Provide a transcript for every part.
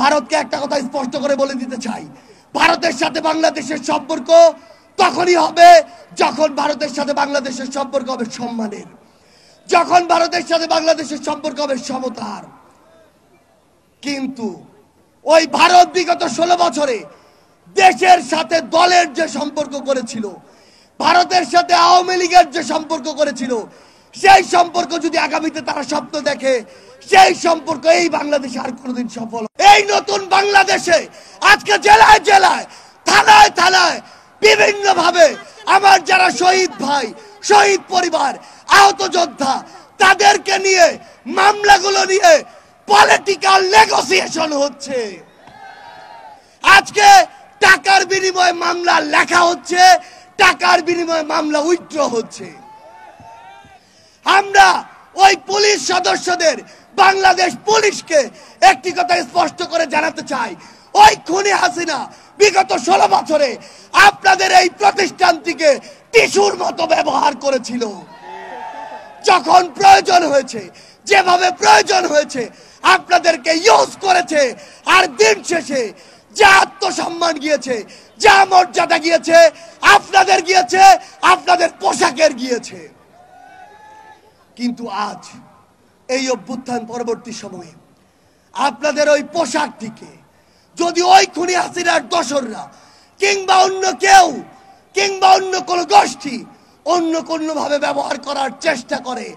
ভারতকে একটা কথা স্পষ্ট করে বলে দিতে চাই, ভারতের সাথে বাংলাদেশের সম্পর্ক তখনই হবে যখন ভারতের সাথে বাংলাদেশের সম্পর্ক হবে সম্মানের, যখন ভারতের সাথে বাংলাদেশের সম্পর্ক হবে সমতার। কিন্তু ওই ভারত বিগত 16 বছরে দেশের সাথে দলের যে সম্পর্ক করেছিল, ভারতের সাথে আওয়ামী লীগের যে সম্পর্ক করেছিল, সেই সম্পর্ক যদি আগামীতে তারা স্বপ্ন দেখে, সেই সম্পর্ক এই বাংলাদেশে আর কোনোদিন সফল। এই নতুন বাংলাদেশে আজকে জেলায় জেলায় থানায় থানায় বিভিন্ন ভাবে আমার যারা শহীদ ভাই, শহীদ পরিবার, আহত যোদ্ধা, তাদেরকে নিয়ে মামলাগুলো নিয়ে পলিটিক্যাল নেগোসিয়েশন হচ্ছে। আজকে টাকার বিনিময়ে মামলা লেখা হচ্ছে, টাকার বিনিময়ে মামলা উইথড্র হচ্ছে। আমরা ওই পুলিশ সদস্যদের, বাংলাদেশ পুলিশকে একটি কথা স্পষ্ট করে জানাতে চাই, ওই খুনি হাসিনা বিগত 16 বছরে আপনাদের এই প্রতিষ্ঠানটিকে টিস্যুর মতো ব্যবহার করেছিল। যখন প্রয়োজন হয়েছে, যেভাবে প্রয়োজন হয়েছে, আপনাদেরকে ইউজ করেছে। আর দিন শেষে যা আত্মসম্মান গিয়েছে, যা মর্যাদা গিয়েছে, আপনাদের গিয়েছে, আপনাদের পোশাকের গিয়েছে। কিন্তু আজ এই অভ্যুত্থান পরবর্তী সময়ে আপনাদের ওই পোশাকটিকে যদি ওই খুনি হাসিনার দোসররা কিংবা অন্য কেউ কিংবা অন্য কোনো গোষ্ঠী অন্য কোনো ভাবে ব্যবহার করার চেষ্টা করে,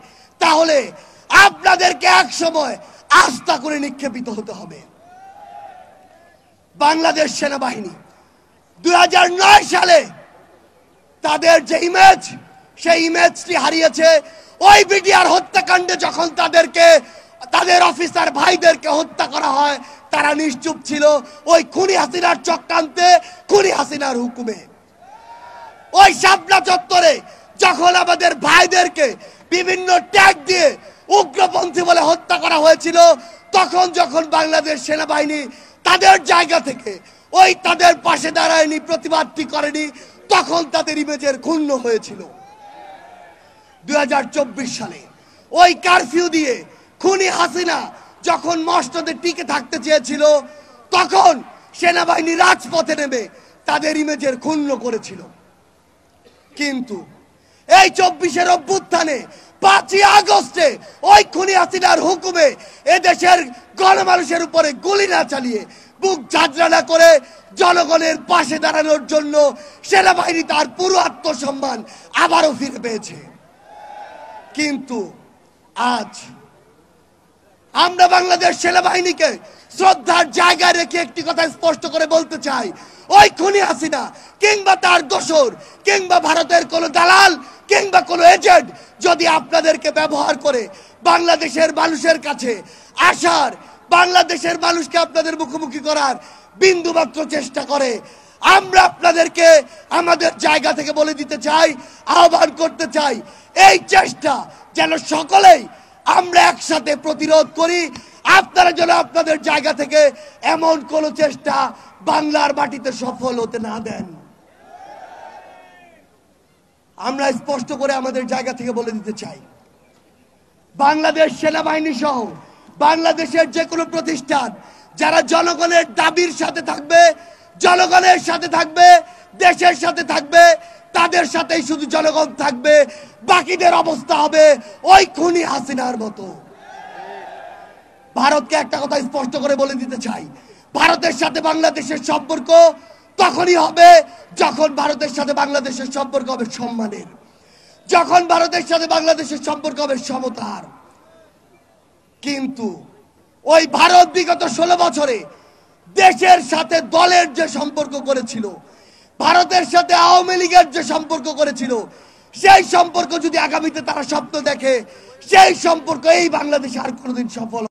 তাহলে আপনাদেরকে এক সময় আস্থা করে নিক্ষেপিত হতে হবে। বাংলাদেশ সেনাবাহিনী 2009 সালে তাদের যে ইমেজ, সেই ইমেজটি হারিয়েছে। ওই বিডিআর হত্যাকাণ্ডে যখন তাদেরকে, তাদের অফিসার ভাইদেরকে হত্যা করা হয়, তারা নিশ্চুপ ছিল ওই খুনি হাসিনার চক্রান্তে, খুনি হাসিনার হুকুমে। ওই শাপলা চত্বরে যখন আমাদের ভাইদেরকে বিভিন্ন ট্যাগ দিয়ে উগ্রপন্থী বলে হত্যা করা হয়েছিল, তখন যখন বাংলাদেশ সেনাবাহিনী তাদের জায়গা থেকে ওই তাদের পাশে দাঁড়ায়নি, প্রতিবাদটি করেনি, তখন তাদের ইমেজের ক্ষুণ্ণ হয়েছিল। 2024 সালে ওই কারফিউ দিয়ে খুনি হাসিনা যখন মসনদে টিকে থাকতে চেয়েছিল, তখন সেনাবাহিনী রাজপথে নেমে তাদের ইমেজের ক্ষুণ্ণ করেছিল। কিন্তু এই 24-এর অভ্যুত্থানে 5ই আগস্টে ওই খুনি হাসিনার হুকুমে এদেশের গণমানুষের উপরে গুলি না চালিয়ে, বুক ঝাঁঝরা না করে জনগণের পাশে দাঁড়ানোর জন্য সেনাবাহিনী তার পুরো আত্মসম্মান আবারও ফিরে পেয়েছে। কিন্তু আজ আমরা বাংলাদেশ সেনাবাহিনীকে শ্রদ্ধার জায়গায় রেখে একটি কথা স্পষ্ট করে বলতে চাই, ওই খুনি হাসিনা কিংবা তার দোসর কিংবা ভারতের কোনো দালাল কিংবা কোনো এজেন্ট যদি আপনাদেরকে ব্যবহার করে বাংলাদেশের মানুষের কাছে আসার, বাংলাদেশের মানুষকে আপনাদের মুখোমুখি করার বিন্দুমাত্র চেষ্টা করে, আমরা আপনাদেরকে আমাদের জায়গা থেকে বলে দিতে চাই, আহ্বান করতে চাই, এই চেষ্টা যেন সকলেই আমরা একসাথে প্রতিরোধ করি। আপনারা যেন আপনাদের জায়গা থেকে এমন কোন চেষ্টা বাংলার মাটিতে সফল হতে না দেন। আমরা স্পষ্ট করে আমাদের জায়গা থেকে বলে দিতে চাই, বাংলাদেশ সেনাবাহিনী সহ বাংলাদেশের যে কোনো প্রতিষ্ঠান যারা জনগণের দাবির সাথে থাকবে, জনগণের সাথে থাকবে, দেশের সাথে থাকবে, তাদের সাথেই শুধু জনগণ থাকবে। বাকিদের অবস্থা হবে ওই খুনি হাসিনার মতো। ভারতকে একটা কথা স্পষ্ট করে বলে দিতে চাই, ভারতের সাথে বাংলাদেশের সম্পর্ক তখনই হবে যখন ভারতের সাথে বাংলাদেশের সম্পর্ক হবে সম্মানের, যখন ভারতের সাথে বাংলাদেশের সম্পর্ক হবে সমতার। কিন্তু ওই ভারত বিগত 16 বছরে দেশের সাথে দলের যে সম্পর্ক করেছিল, ভারতের সাথে আওয়ামী লীগের যে সম্পর্ক করেছিল, সেই সম্পর্ক যদি আগামীতে তারা স্বপ্ন দেখে, সেই সম্পর্ক এই বাংলাদেশে আর কোনোদিন সফল